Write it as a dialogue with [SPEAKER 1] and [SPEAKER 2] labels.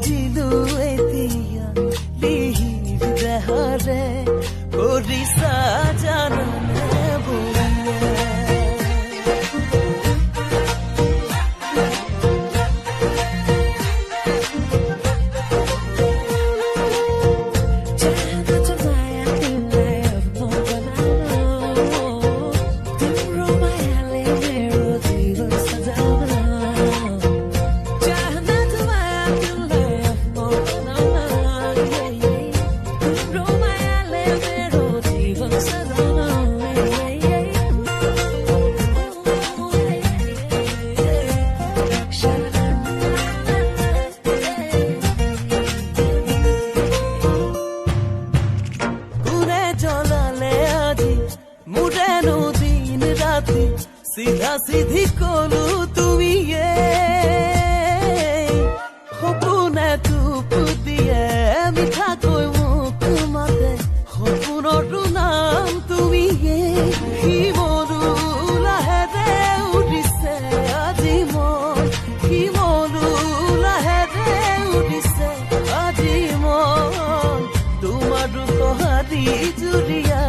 [SPEAKER 1] বুজিলো এতিয়া লিহিৰ দেহৰে কৰিছা জাননে सीधा सीधी कोलू তুমি সপোনে টুপ দিয়ে মিঠাকৈ মোক মাতে সপোনৰ নাম তুমি শিমলু লাহেৰে উঠিছে আজি মন শিমলু লাহেৰে উঠিছে আজি মন তোমাৰ ৰূপহাৰী জুৰিয়া